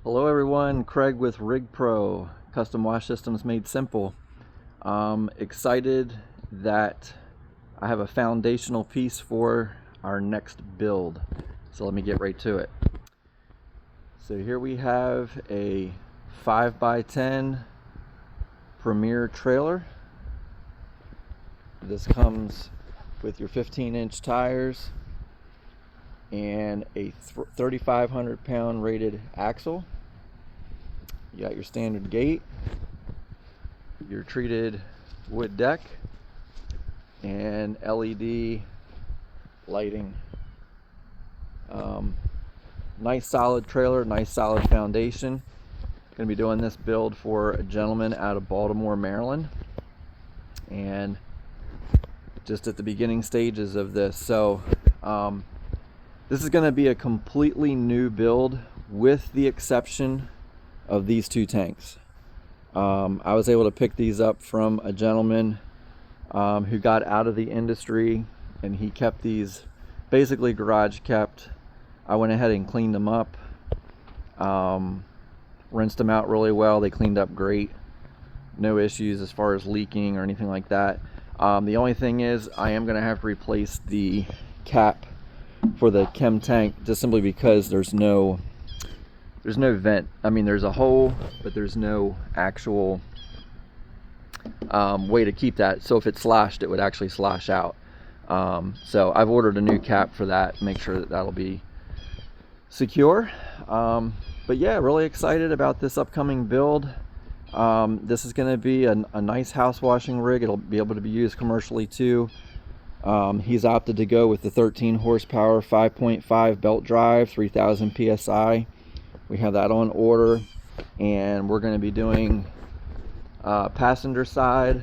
Hello everyone, Craig with Rig Pro, custom wash systems made simple. Excited that I have a foundational piece for our next build. So let me get right to it. So here we have a 5x10 Premier trailer. This comes with your 15-inch tires and a 3,500 pound rated axle. You got your standard gate, your treated wood deck, and LED lighting. Nice solid trailer, nice solid foundation. Going to be doing this build for a gentleman out of Baltimore, Maryland, and just at the beginning stages of this. So this is going to be a completely new build with the exception of these two tanks. I was able to pick these up from a gentleman who got out of the industry, and he kept these basically garage kept. I went ahead and cleaned them up, rinsed them out really well. They cleaned up great, no issues as far as leaking or anything like that. The only thing is I am going to have to replace the cap for the chem tank, just simply because there's no vent. I mean, there's a hole, but there's no actual way to keep that. So if it sloshed, it would actually slosh out. So I've ordered a new cap for that, make sure that that'll be secure. But yeah, really excited about this upcoming build. This is going to be a nice house washing rig. It'll be able to be used commercially too. He's opted to go with the 13 horsepower 5.5 belt drive, 3000 psi. We have that on order, and we're going to be doing passenger side,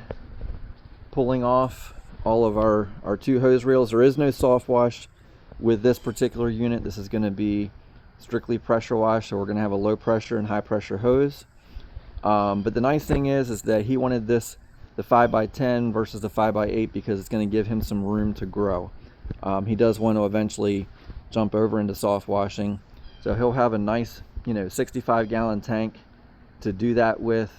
pulling off all of our two hose reels. There is no soft wash with this particular unit. This is going to be strictly pressure wash, so we're going to have a low pressure and high pressure hose. But the nice thing is that he wanted this, the 5x10 versus the 5x8, because it's going to give him some room to grow. He does want to eventually jump over into soft washing, so he'll have a nice 65 gallon tank to do that with.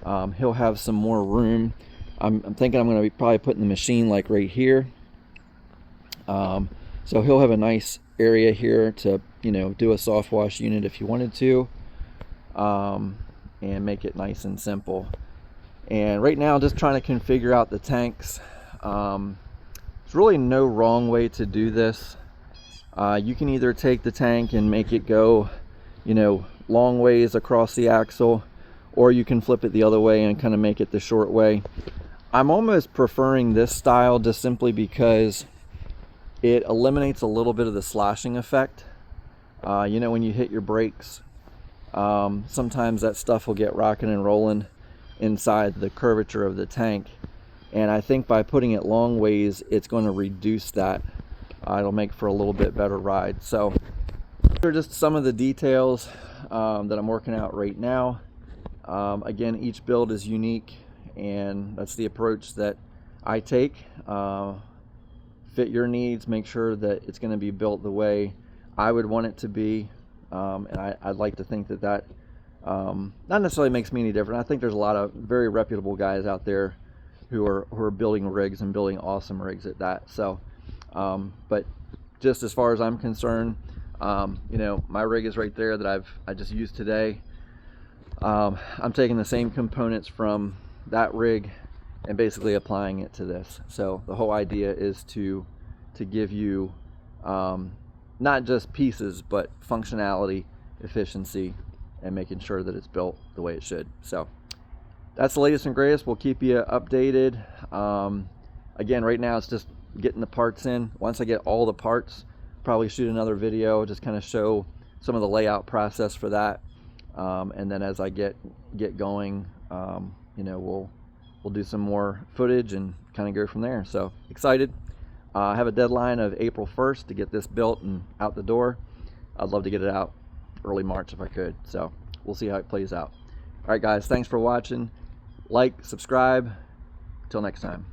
He'll have some more room. I'm thinking I'm going to be probably putting the machine like right here. So he'll have a nice area here to do a soft wash unit if you wanted to, and make it nice and simple. And right now, just trying to configure out the tanks. There's really no wrong way to do this. You can either take the tank and make it go long ways across the axle, or you can flip it the other way and kind of make it the short way. I'm almost preferring this style just simply because it eliminates a little bit of the sloshing effect. When you hit your brakes, sometimes that stuff will get rocking and rolling inside the curvature of the tank, and I think by putting it long ways, it's going to reduce that. It'll make for a little bit better ride. So these are just some of the details that I'm working out right now. Again, each build is unique, and that's the approach that I take. Fit your needs, make sure that it's going to be built the way I would want it to be, and I'd like to think that not necessarily makes me any different. I think there's a lot of very reputable guys out there who are building rigs and building awesome rigs at that. So but just as far as I'm concerned, my rig is right there that I just used today. I'm taking the same components from that rig and basically applying it to this. So the whole idea is to give you not just pieces, but functionality, efficiency, and making sure that it's built the way it should. So that's the latest and greatest. We'll keep you updated. Again, right now it's just getting the parts in. Once I get all the parts, probably shoot another video, just kind of show some of the layout process for that. And then as I get going, we'll do some more footage and kind of go from there. So excited. I have a deadline of April 1st to get this built and out the door. I'd love to get it out early March if I could. So we'll see how it plays out. All right, guys, thanks for watching. Like, subscribe. Until next time.